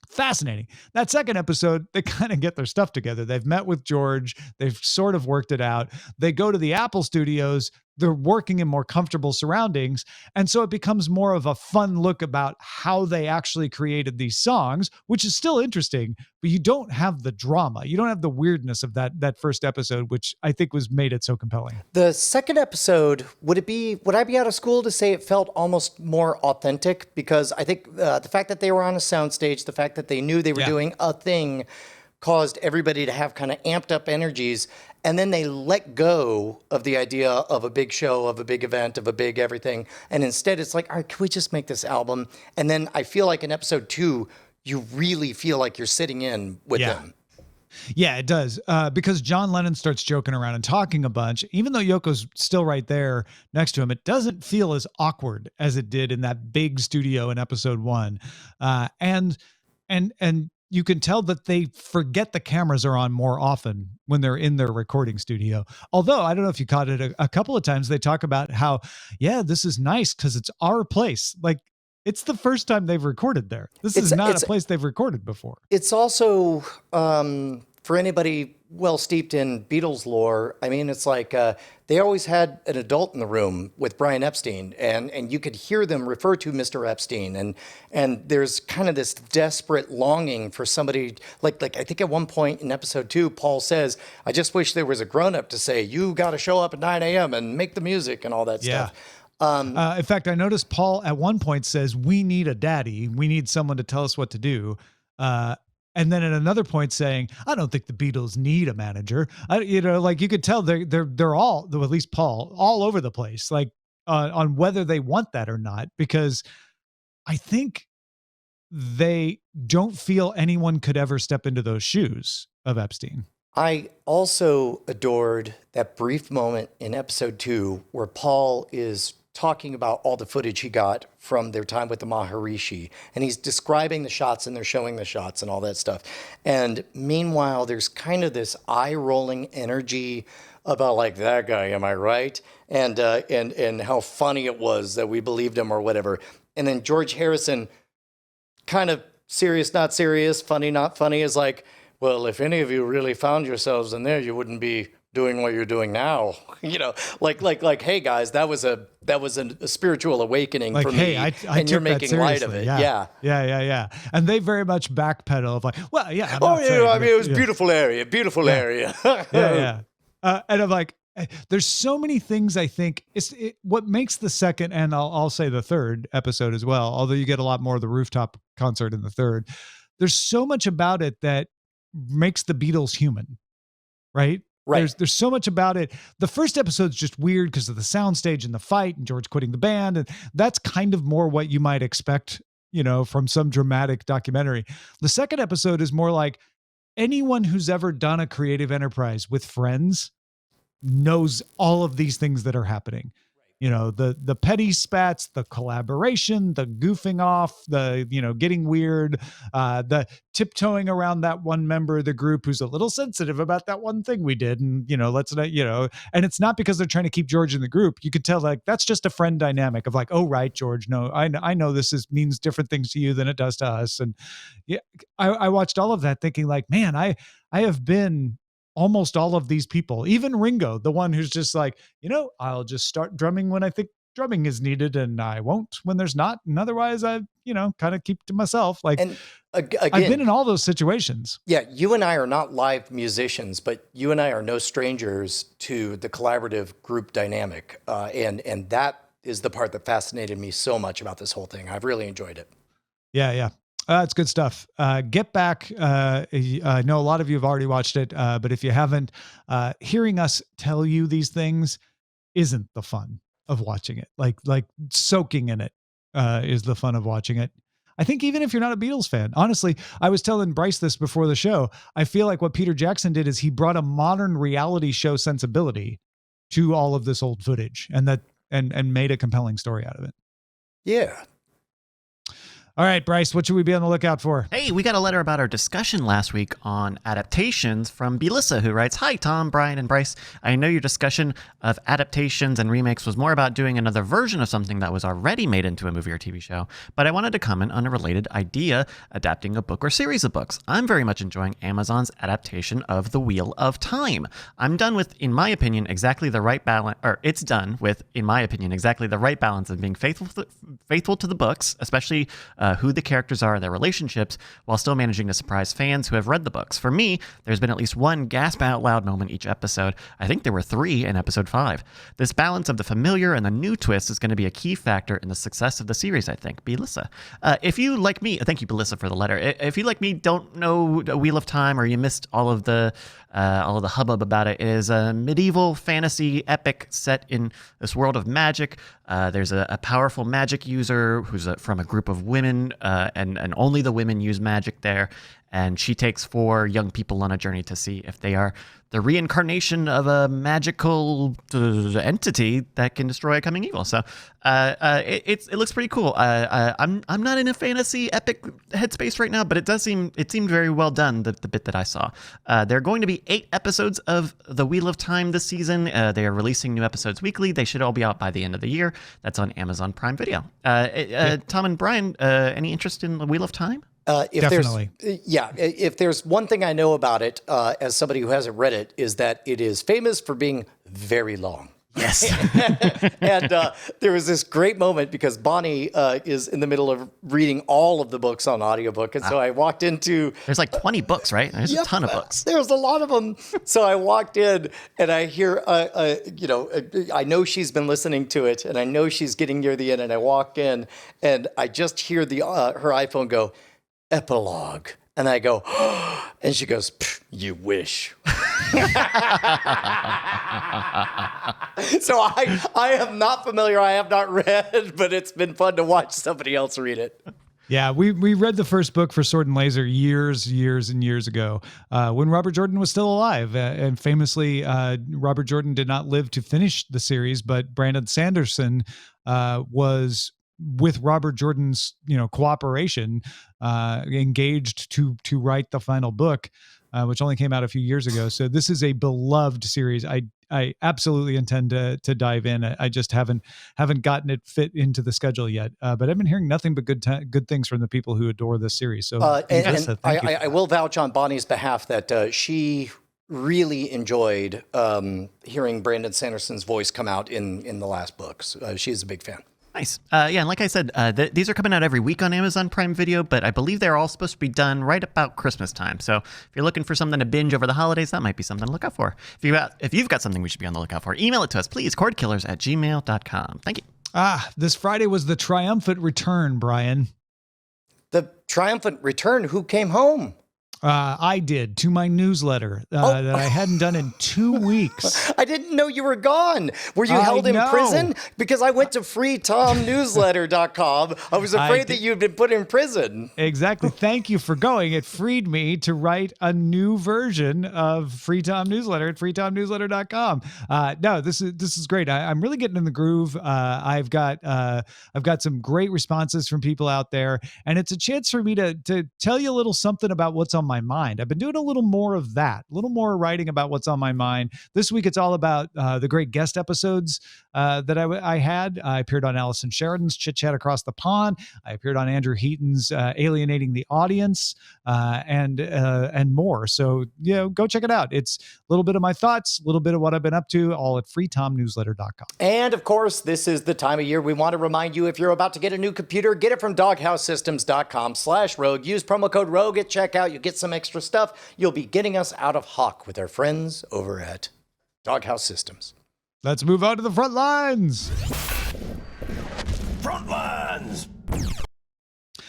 Fascinating. That second episode, they kind of get their stuff together. They've met with George. They've sort of worked it out. They go to the Apple studios. They're working in more comfortable surroundings. And so it becomes more of a fun look about how they actually created these songs, which is still interesting, but you don't have the drama. You don't have the weirdness of that first episode, which I think made it so compelling. The second episode, would I be out of school to say it felt almost more authentic? Because I think the fact that they were on a soundstage, the fact that they knew they were doing a thing caused everybody to have kind of amped up energies. And then they let go of the idea of a big show, of a big event, of a big everything. And instead it's like, all right, can we just make this album? And then I feel like in episode 2, you really feel like you're sitting in with them. Yeah, it does. Because John Lennon starts joking around and talking a bunch. Even though Yoko's still right there next to him, it doesn't feel as awkward as it did in that big studio in episode 1. And you can tell that they forget the cameras are on more often when they're in their recording studio. Although, I don't know if you caught it a couple of times, they talk about how, yeah, this is nice because it's our place. Like, it's the first time they've recorded there. This is not a place they've recorded before. It's also, for anybody well steeped in Beatles lore, I mean, it's like they always had an adult in the room with Brian Epstein, and you could hear them refer to Mr. Epstein, and there's kind of this desperate longing for somebody, like I think at one point in episode 2, Paul says, I just wish there was a grown-up to say, you got to show up at 9 a.m. and make the music and all that stuff. In fact, I noticed Paul at one point says, we need a daddy. We need someone to tell us what to do. And then at another point saying, I don't think the Beatles need a manager. Like you could tell they're all, though at least Paul, all over the place. Like on whether they want that or not, because I think they don't feel anyone could ever step into those shoes of Epstein. I also adored that brief moment in episode 2 where Paul is talking about all the footage he got from their time with the Maharishi. And he's describing the shots and they're showing the shots and all that stuff. And meanwhile, there's kind of this eye-rolling energy about like, that guy, am I right? And how funny it was that we believed him or whatever. And then George Harrison, kind of serious, not serious, funny, not funny, is like, well, if any of you really found yourselves in there, you wouldn't be doing what you're doing now. You know, like, hey guys, that was a spiritual awakening Like, for hey, me, I and you're took that making light of seriously. it. Yeah. And they very much backpedal of like, well, yeah. I'm Oh, not yeah, saying I mean, it was that- beautiful area. Yeah. And I'm like, there's so many things. I think what makes the second, and I'll say the third episode as well, although you get a lot more of the rooftop concert in the third. There's so much about it that makes the Beatles human, right? Right. There's so much about it. The first episode's just weird because of the soundstage and the fight and George quitting the band. And that's kind of more what you might expect, from some dramatic documentary. The second episode is more like anyone who's ever done a creative enterprise with friends knows all of these things that are happening. The petty spats, the collaboration, the goofing off, the, getting weird, the tiptoeing around that one member of the group who's a little sensitive about that one thing we did. And, let's not, and it's not because they're trying to keep George in the group. You could tell like, that's just a friend dynamic of like, oh, right, George, no, I know this means different things to you than it does to us. And yeah, I watched all of that thinking like, man, I have been almost all of these people, even Ringo, the one who's just like, I'll just start drumming when I think drumming is needed and I won't when there's not. And otherwise I, kind of keep to myself. Like, And again, I've been in all those situations. Yeah, you and I are not live musicians, but you and I are no strangers to the collaborative group dynamic. And that is the part that fascinated me so much about this whole thing. I've really enjoyed it. Yeah. It's good stuff. Get Back. I know a lot of you have already watched it, but if you haven't, hearing us tell you these things isn't the fun of watching it. Like soaking in it is the fun of watching it. I think even if you're not a Beatles fan, honestly, I was telling Bryce this before the show. I feel like what Peter Jackson did is he brought a modern reality show sensibility to all of this old footage and made a compelling story out of it. Yeah. All right, Bryce, what should we be on the lookout for? Hey, we got a letter about our discussion last week on adaptations from Belissa, who writes, "Hi, Tom, Brian, and Bryce. I know your discussion of adaptations and remakes was more about doing another version of something that was already made into a movie or TV show, but I wanted to comment on a related idea, adapting a book or series of books. I'm very much enjoying Amazon's adaptation of The Wheel of Time. I'm done with, in my opinion, exactly the right balance, or it's done with, in my opinion, exactly the right balance of being faithful to the books, especially who the characters are and their relationships, while still managing to surprise fans who have read the books. For me, there's been at least one gasp out loud moment each episode. I think there were 3 in episode 5. This balance of the familiar and the new twist is going to be a key factor in the success of the series, I think. Belissa. If you, like me, thank you, Belissa, for the letter. If you, like me, don't know A Wheel of Time, or you missed all of the hubbub about it, it is a medieval fantasy epic set in this world of magic. There's a powerful magic user who's from a group of women, and only the women use magic there. And she takes 4 young people on a journey to see if they are the reincarnation of a magical entity that can destroy a coming evil. So it looks pretty cool. I'm not in a fantasy epic headspace right now, but it seemed very well done, the bit that I saw. There are going to be 8 episodes of The Wheel of Time this season. They are releasing new episodes weekly. They should all be out by the end of the year. That's on Amazon Prime Video. Tom and Brian, any interest in The Wheel of Time? Definitely. If there's one thing I know about it, as somebody who hasn't read it, is that it is famous for being very long. Yes. And there was this great moment because Bonnie is in the middle of reading all of the books on audiobook. And so I walked into... There's like 20 books, right? There's a ton of books. There's a lot of them. So I walked in and I hear, I know she's been listening to it and I know she's getting near the end. And I walk in and I just hear her iPhone go, epilogue. And I go, oh, and she goes, you wish. So I am not familiar. I have not read, but it's been fun to watch somebody else read it. Yeah, we read the first book for Sword and Laser years and years ago when Robert Jordan was still alive. And famously, Robert Jordan did not live to finish the series, but Brandon Sanderson was, with Robert Jordan's cooperation, engaged to write the final book, which only came out a few years ago. So this is a beloved series. I absolutely intend to dive in. I just haven't gotten it fit into the schedule yet. But I've been hearing nothing but good things from the people who adore this series. So I will vouch on Bonnie's behalf that she really enjoyed hearing Brandon Sanderson's voice come out in the last books. She's a big fan. Nice. And like I said, these are coming out every week on Amazon Prime Video, but I believe they're all supposed to be done right about Christmas time. So if you're looking for something to binge over the holidays, that might be something to look out for. If you've got something we should be on the lookout for, email it to us, please, cordkillers@gmail.com. Thank you. This Friday was the triumphant return, Brian. The triumphant return? Who came home? I did, to my newsletter that I hadn't done in 2 weeks. I didn't know you were gone. Were you held in prison? Because I went to freetomnewsletter.com. I was afraid that you'd been put in prison. Exactly. Thank you for going. It freed me to write a new version of Free Tom Newsletter at freetomnewsletter.com. No, this is great. I'm really getting in the groove. I've got some great responses from people out there, and it's a chance for me to tell you a little something about what's on my mind. I've been doing a little more of that, a little more writing about what's on my mind. This week, it's all about the great guest episodes that I had. I appeared on Allison Sheridan's Chit Chat Across the Pond. I appeared on Andrew Heaton's Alienating the Audience, and more. So, go check it out. It's a little bit of my thoughts, a little bit of what I've been up to, all at freetomnewsletter.com. And of course, this is the time of year we want to remind you, if you're about to get a new computer, get it from doghousesystems.com/rogue. Use promo code ROGUE at checkout. You get some extra stuff. You'll be getting us out of Hawk with our friends over at Doghouse Systems. Let's move on to the front lines. Front lines.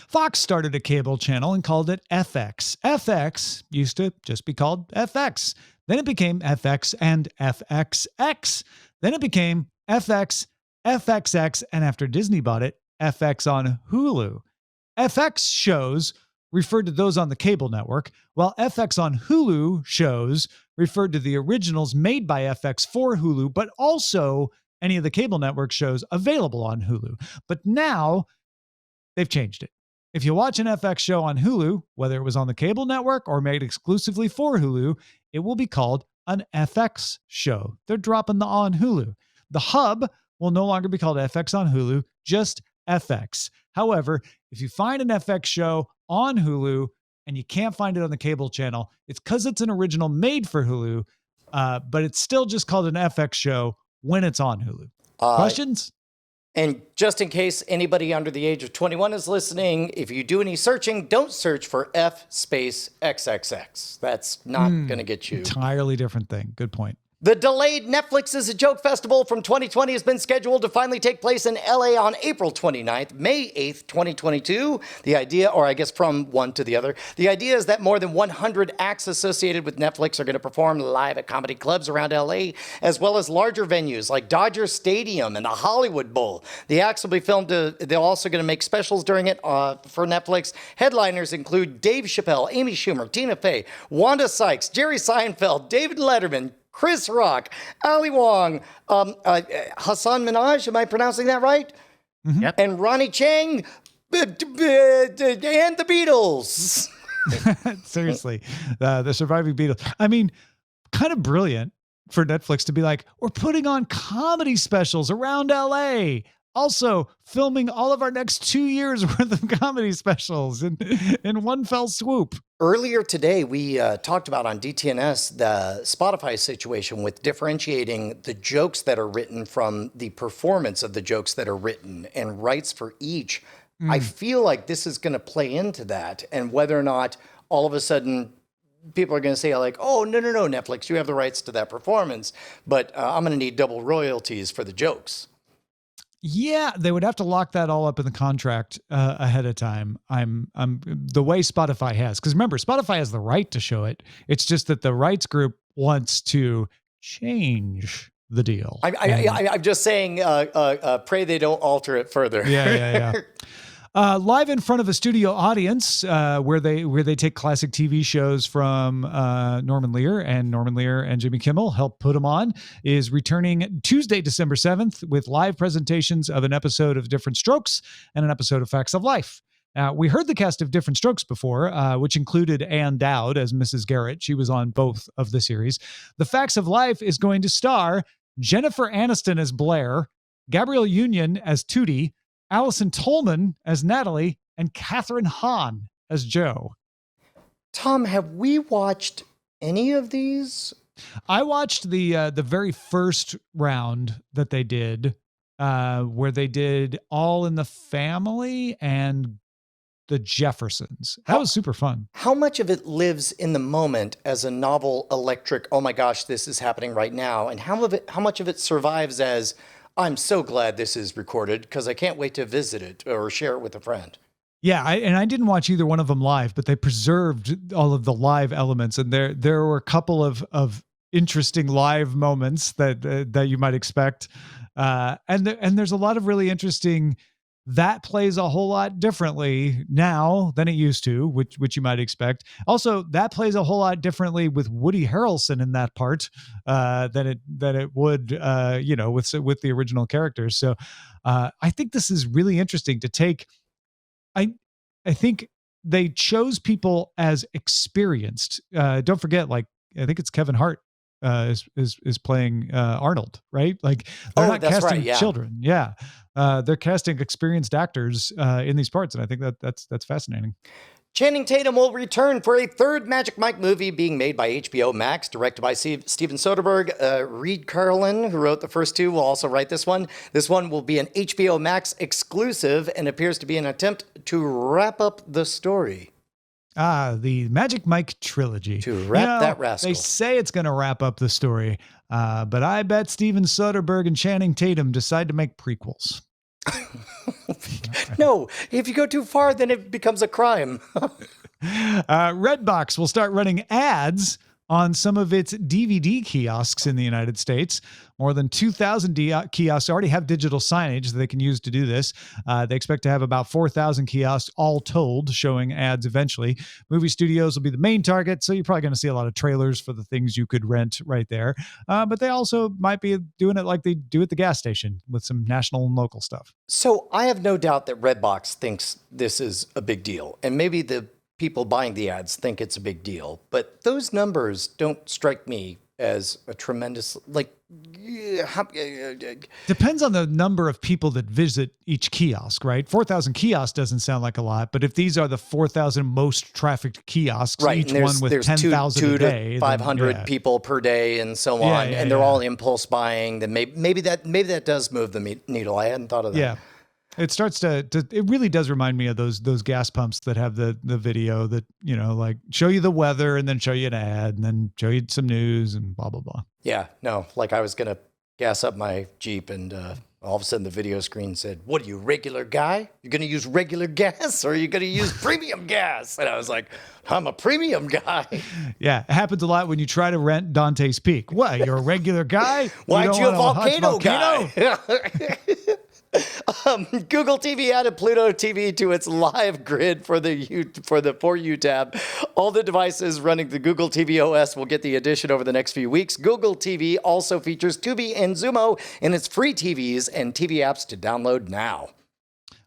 Fox started a cable channel and called it FX. FX used to just be called FX. Then it became FX and FXX. Then it became FX, FXX, and after Disney bought it, FX on Hulu. FX shows referred to those on the cable network, while FX on Hulu shows referred to the originals made by FX for Hulu, but also any of the cable network shows available on Hulu. But now they've changed it. If you watch an FX show on Hulu, whether it was on the cable network or made exclusively for Hulu, it will be called an FX show. They're dropping the on Hulu. The hub will no longer be called FX on Hulu, just FX. However, if you find an FX show on Hulu and you can't find it on the cable channel, it's because it's an original made for Hulu, but it's still just called an FX show when it's on Hulu. Questions? And just in case anybody under the age of 21 is listening, if you do any searching, don't search for F space XXX. That's not going to get you. Entirely different thing. Good point. The delayed Netflix is a Joke Festival from 2020 has been scheduled to finally take place in LA on April 29th, May 8th, 2022. The idea, or I guess from one to the other, the idea is that more than 100 acts associated with Netflix are going to perform live at comedy clubs around LA, as well as larger venues like Dodger Stadium and the Hollywood Bowl. The acts will be filmed. They're also going to make specials during it for Netflix. Headliners include Dave Chappelle, Amy Schumer, Tina Fey, Wanda Sykes, Jerry Seinfeld, David Letterman, Chris Rock, Ali Wong, Hassan Minaj, am I pronouncing that right? Mm-hmm. Yep. And Ronnie Chang, and the Beatles. Seriously, the surviving Beatles. I mean, kind of brilliant for Netflix to be like, we're putting on comedy specials around LA. Also, filming all of our next 2 years worth of comedy specials in one fell swoop. Earlier today, we talked about on DTNS the Spotify situation with differentiating the jokes that are written from the performance of the jokes that are written and rights for each. I feel like this is going to play into that, and whether or not all of a sudden people are going to say like, oh, no, Netflix, you have the rights to that performance, but I'm going to need double royalties for the jokes. Yeah, they would have to lock that all up in the contract ahead of time. I'm the way Spotify has, because remember, Spotify has the right to show it. It's just that the rights group wants to change the deal. I'm just saying, pray they don't alter it further. Yeah. Live in front of a studio audience, where they take classic TV shows from Norman Lear and Jimmy Kimmel help put them on, is returning Tuesday, December 7th with live presentations of an episode of Different Strokes and an episode of Facts of Life. Now, we heard the cast of Different Strokes before, which included Ann Dowd as Mrs. Garrett. She was on both of the series. The Facts of Life is going to star Jennifer Aniston as Blair, Gabrielle Union as Tootie, Allison Tolman as Natalie, and Catherine Hahn as Joe. Tom, have we watched any of these? I watched the very first round that they did, where they did All in the Family and the Jeffersons. That was super fun. How much of it lives in the moment as a novel electric, oh my gosh, this is happening right now? And how much of it survives as, I'm so glad this is recorded because I can't wait to visit it or share it with a friend? Yeah, I didn't watch either one of them live, but they preserved all of the live elements, and there were a couple of interesting live moments that you might expect, and there's a lot of really interesting. That plays a whole lot differently now than it used to, which you might expect. Also, that plays a whole lot differently with Woody Harrelson in that part than it would, with the original characters. So I think this is really interesting to take. I think they chose people as experienced. Don't forget, I think it's Kevin Hart is playing Arnold, right? Like they're not casting children. Yeah. They're casting experienced actors in these parts, and I think that's fascinating. Channing Tatum will return for a third Magic Mike movie being made by HBO Max, directed by Steven Soderbergh. Reed Carlin, who wrote the first two, will also write this one. This one will be an HBO Max exclusive and appears to be an attempt to wrap up the story. The Magic Mike trilogy. To wrap that rascal. They say it's going to wrap up the story, but I bet Steven Soderbergh and Channing Tatum decide to make prequels. No, if you go too far, then it becomes a crime. Redbox will start running ads on some of its DVD kiosks in the United States. More than 2,000 kiosks already have digital signage that they can use to do this. They expect to have about 4,000 kiosks all told showing ads eventually. Movie studios will be the main target, so you're probably going to see a lot of trailers for the things you could rent right there. But they also might be doing it like they do at the gas station with some national and local stuff. So I have no doubt that Redbox thinks this is a big deal, and maybe the people buying the ads think it's a big deal, but those numbers don't strike me as a tremendous, depends on the number of people that visit each kiosk, right? 4,000 kiosks doesn't sound like a lot, but if these are the 4,000 most trafficked kiosks, right, each one with 10,000 a day, 500 people per day, and so on, and they're all impulse buying, then maybe that does move the needle. I hadn't thought of that. Yeah. It starts to it really does remind me of those gas pumps that have the video that, show you the weather and then show you an ad and then show you some news and blah, blah, blah. Yeah, no, like I was going to gas up my Jeep and all of a sudden the video screen said, "What are you, regular guy? You're going to use regular gas or are you going to use premium gas?" And I was like, "I'm a premium guy." Yeah, it happens a lot when you try to rent Dante's Peak. What, you're a regular guy? Why aren't you a volcano guy? Google TV added Pluto TV to its live grid for the For You tab. All the devices running the Google TV OS will get the addition over the next few weeks. Google TV also features Tubi and Xumo in its free TVs and TV apps to download now.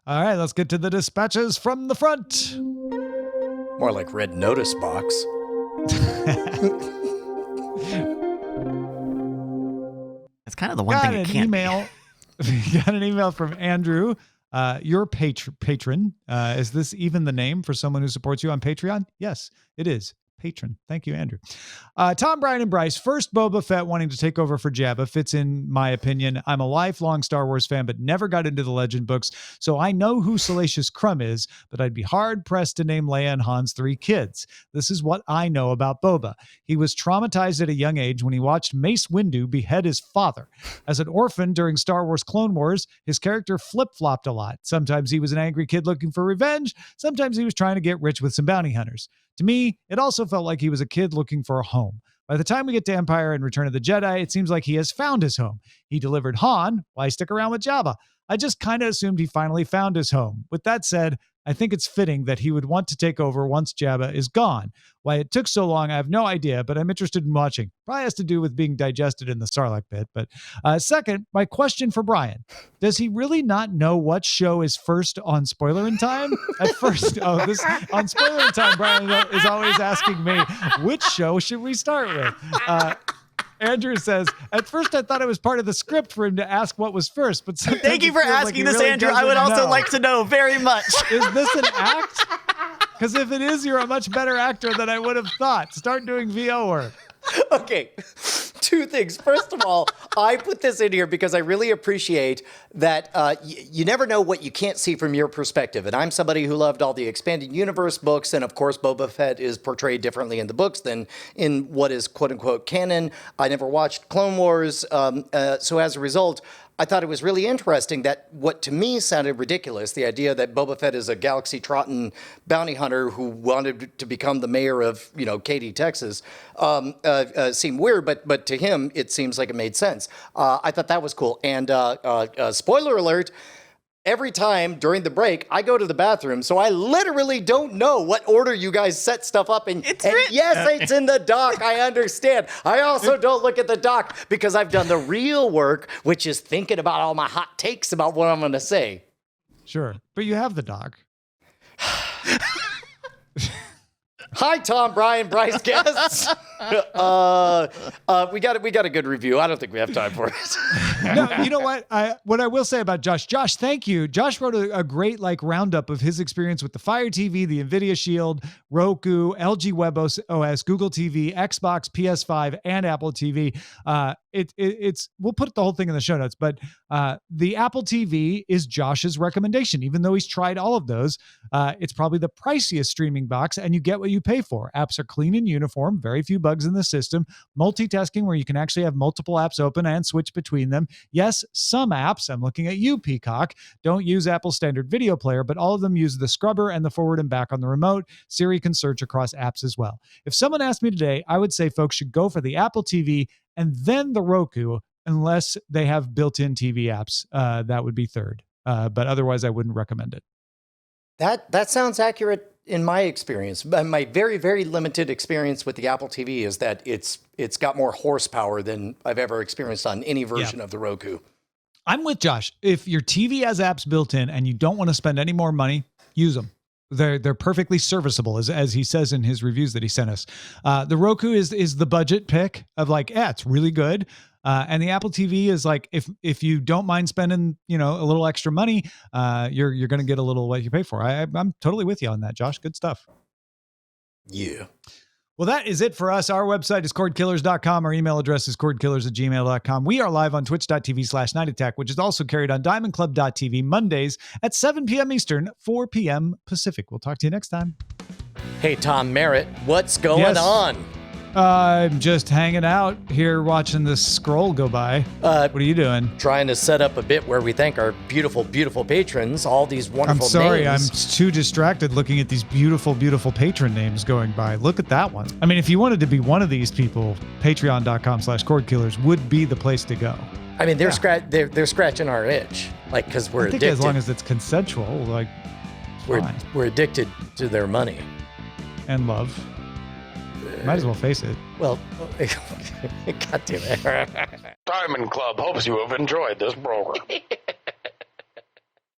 All right, let's get to the dispatches from the front. More like Red Notice Box. It's kind of the one thing it can't email. Got an email from Andrew. Your patron. Is this even the name for someone who supports you on Patreon? Yes, it is. Patron. Thank you, Andrew. Tom, Brian, and Bryce. First, Boba Fett wanting to take over for Jabba fits in my opinion. I'm a lifelong Star Wars fan, but never got into the Legend books, so I know who Salacious Crumb is, but I'd be hard-pressed to name Leia and Han's 3 kids. This is what I know about Boba. He was traumatized at a young age when he watched Mace Windu behead his father. As an orphan during Star Wars Clone Wars, his character flip-flopped a lot. Sometimes he was an angry kid looking for revenge. Sometimes he was trying to get rich with some bounty hunters. To me, it also felt like he was a kid looking for a home. By the time we get to Empire and Return of the Jedi, it seems like he has found his home. He delivered Han. Why stick around with Jabba? I just kind of assumed he finally found his home. With that said, I think it's fitting that he would want to take over once Jabba is gone. Why it took so long, I have no idea, but I'm interested in watching. Probably has to do with being digested in the Sarlacc pit. But second, my question for Brian. Does he really not know what show is first on Spoilerin Time? At first, on Spoilerin Time, Brian is always asking me, which show should we start with? Andrew says, at first I thought it was part of the script for him to ask what was first, but thank you for asking this, really, Andrew. I would also like to know very much. Is this an act? Because if it is, you're a much better actor than I would have thought. Start doing VO work. Okay, two things. First of all, I put this in here because I really appreciate that you never know what you can't see from your perspective. And I'm somebody who loved all the Expanded Universe books. And of course, Boba Fett is portrayed differently in the books than in what is quote unquote canon. I never watched Clone Wars. So as a result, I thought it was really interesting that what to me sounded ridiculous, the idea that Boba Fett is a galaxy-trotting bounty hunter who wanted to become the mayor of, Katy, Texas, seemed weird, but to him, it seems like it made sense. I thought that was cool. And spoiler alert, every time during the break, I go to the bathroom, so I literally don't know what order you guys set stuff up in. Yes, it's in the doc, I understand. I also don't look at the doc because I've done the real work, which is thinking about all my hot takes about what I'm going to say. Sure, but you have the doc. Hi, Tom, Brian, Bryce guests. We got a good review. I don't think we have time for it. No, you know what? What I will say about Josh. Josh, thank you. Josh wrote a great roundup of his experience with the Fire TV, the NVIDIA Shield, Roku, LG WebOS, Google TV, Xbox, PS5, and Apple TV. It's we'll put the whole thing in the show notes, but the Apple TV is Josh's recommendation. Even though he's tried all of those, it's probably the priciest streaming box, and you get what you pay for. Apps are clean and uniform, very few bugs in the system, multitasking where you can actually have multiple apps open and switch between them. Yes, some apps, I'm looking at you, Peacock, don't use Apple's standard video player, but all of them use the scrubber and the forward and back on the remote. Siri can search across apps as well. If someone asked me today, I would say folks should go for the Apple TV and then the Roku, unless they have built-in TV apps. That would be third. But otherwise, I wouldn't recommend it. That sounds accurate in my experience. My very, very limited experience with the Apple TV is that it's got more horsepower than I've ever experienced on any version of the Roku. I'm with Josh. If your TV has apps built in and you don't want to spend any more money, use them. They're perfectly serviceable, as he says in his reviews that he sent us. The Roku is the budget pick of it's really good. And the Apple TV is if you don't mind spending, a little extra money, you're going to get a little what you pay for. I'm totally with you on that, Josh. Good stuff. Yeah. Well, that is it for us. Our website is cordkillers.com. Our email address is cordkillers@gmail.com. We are live on twitch.tv/Night Attack, which is also carried on diamondclub.tv Mondays at 7 p.m. Eastern, 4 p.m. Pacific. We'll talk to you next time. Hey, Tom Merritt, what's going on? I'm just hanging out here watching this scroll go by. What are you doing? Trying to set up a bit where we thank our beautiful, beautiful patrons, all these wonderful names. I'm sorry, I'm too distracted looking at these beautiful, beautiful patron names going by. Look at that one. I mean, if you wanted to be one of these people, patreon.com/cordkillers would be the place to go. I mean, they're scratching our itch, because we're addicted. As long as it's consensual, we're addicted to their money. And love. Might as well face it. Well, God damn it. Diamond Club hopes you have enjoyed this program.